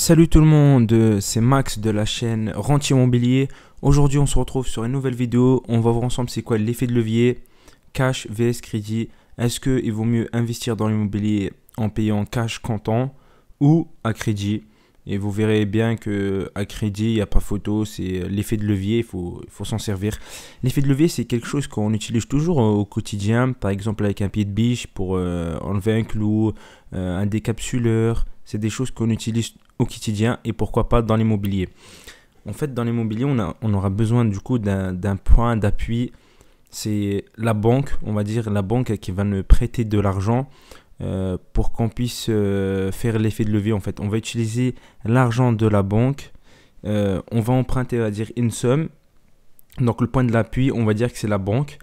Salut tout le monde, c'est Max de la chaîne Rentier Immobilier. Aujourd'hui on se retrouve sur une nouvelle vidéo. On va voir ensemble c'est quoi l'effet de levier, cash vs crédit. Est-ce qu'il vaut mieux investir dans l'immobilier en payant cash comptant ou à crédit? Et vous verrez bien que à crédit, il n'y a pas photo, c'est l'effet de levier, il faut s'en servir. L'effet de levier, c'est quelque chose qu'on utilise toujours au quotidien, par exemple avec un pied de biche pour enlever un clou, un décapsuleur. C'est des choses qu'on utilise au quotidien et pourquoi pas dans l'immobilier. En fait, dans l'immobilier, on aura besoin du coup d'un point d'appui. C'est la banque, on va dire, la banque qui va nous prêter de l'argent pour qu'on puisse faire l'effet de levier. En fait, on va utiliser l'argent de la banque. On va emprunter, on va dire, une somme. Donc, le point de l'appui, on va dire que c'est la banque.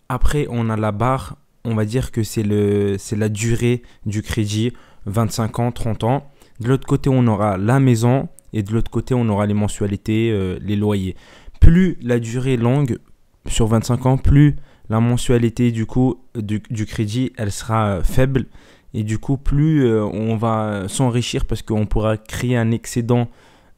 Après, on a la barre. On va dire que c'est la durée du crédit, 25 ans, 30 ans. De l'autre côté, on aura la maison et de l'autre côté, on aura les mensualités, les loyers. Plus la durée est longue, sur 25 ans, plus la mensualité du crédit, elle sera faible. Et du coup, plus on va s'enrichir parce qu'on pourra créer un excédent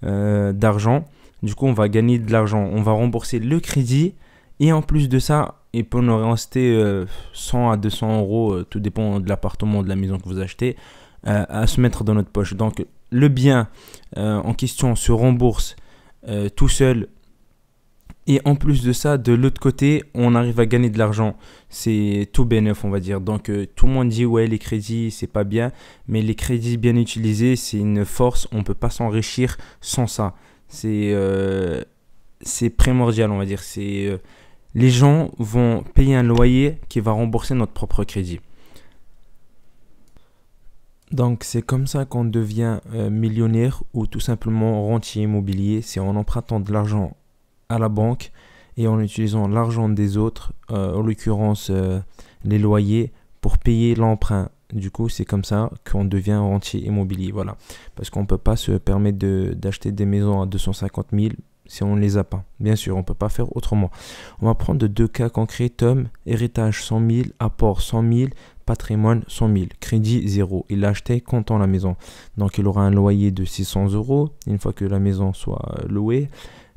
d'argent. Du coup, on va gagner de l'argent. On va rembourser le crédit. Et en plus de ça, il peut nous rester 100 à 200 euros, tout dépend de l'appartement ou de la maison que vous achetez, à se mettre dans notre poche. Donc, le bien en question se rembourse tout seul. Et en plus de ça, de l'autre côté, on arrive à gagner de l'argent. C'est tout bénef, on va dire. Donc, tout le monde dit, ouais, les crédits, c'est pas bien. Mais les crédits bien utilisés, c'est une force. On ne peut pas s'enrichir sans ça. C'est primordial, on va dire. Les gens vont payer un loyer qui va rembourser notre propre crédit. Donc, c'est comme ça qu'on devient millionnaire ou tout simplement rentier immobilier. C'est en empruntant de l'argent à la banque et en utilisant l'argent des autres, en l'occurrence les loyers, pour payer l'emprunt. Du coup, c'est comme ça qu'on devient rentier immobilier. Voilà. Parce qu'on ne peut pas se permettre d'acheter des maisons à 250 000 si on ne les a pas. Bien sûr, on ne peut pas faire autrement. On va prendre deux cas concrets. Tom, héritage 100 000, apport 100 000, patrimoine 100 000, crédit 0. Il a acheté comptant la maison. Donc, il aura un loyer de 600 euros une fois que la maison soit louée.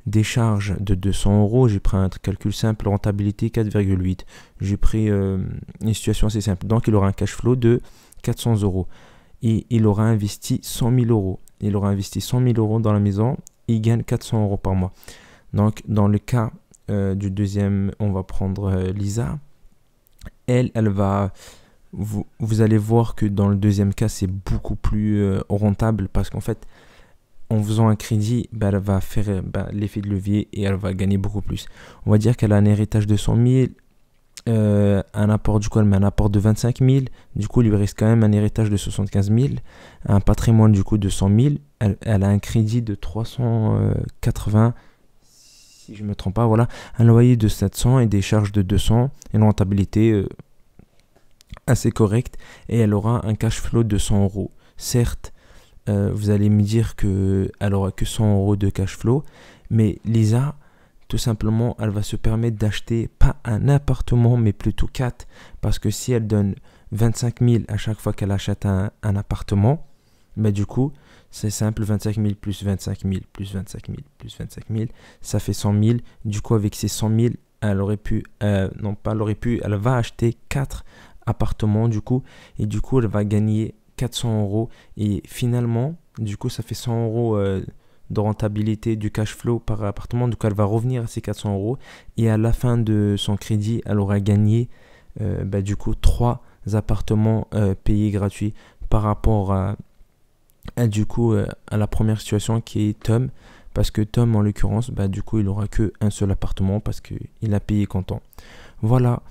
Des charges de 200 euros. J'ai pris un calcul simple, rentabilité 4,8. J'ai pris une situation assez simple. Donc, il aura un cash flow de 400 euros. Et il aura investi 100 000 euros. Il aura investi 100 000 euros dans la maison. Il gagne 400 euros par mois. Donc, dans le cas du deuxième, on va prendre Lisa. Elle va... Vous allez voir que dans le deuxième cas, c'est beaucoup plus rentable parce qu'en fait, en faisant un crédit, elle va faire l'effet de levier et elle va gagner beaucoup plus. On va dire qu'elle a un héritage de 100 000, un apport du coup, elle met un apport de 25 000. Du coup, il lui reste quand même un héritage de 75 000, un patrimoine du coup de 100 000. Elle a un crédit de 380, si je ne me trompe pas, voilà. Un loyer de 700 et des charges de 200, une rentabilité assez correcte. Et elle aura un cash flow de 100 euros. Certes, vous allez me dire qu'elle aura que 100 euros de cash flow, mais Lisa, tout simplement, elle va se permettre d'acheter pas un appartement, mais plutôt 4, parce que si elle donne 25 000 à chaque fois qu'elle achète un appartement, du coup, c'est simple, 25 000 plus 25 000 plus 25 000 plus 25 000, ça fait 100 000. Du coup, avec ces 100 000, elle va acheter 4 appartements, du coup, et du coup, elle va gagner 400 euros et finalement, du coup, ça fait 100 euros de rentabilité du cash flow par appartement. Donc, elle va revenir à ces 400 euros et à la fin de son crédit, elle aura gagné du coup 3 appartements payés gratuits par rapport à la première situation qui est Tom. Parce que Tom, en l'occurrence, du coup, il n'aura qu'un seul appartement parce qu'il a payé comptant. Voilà.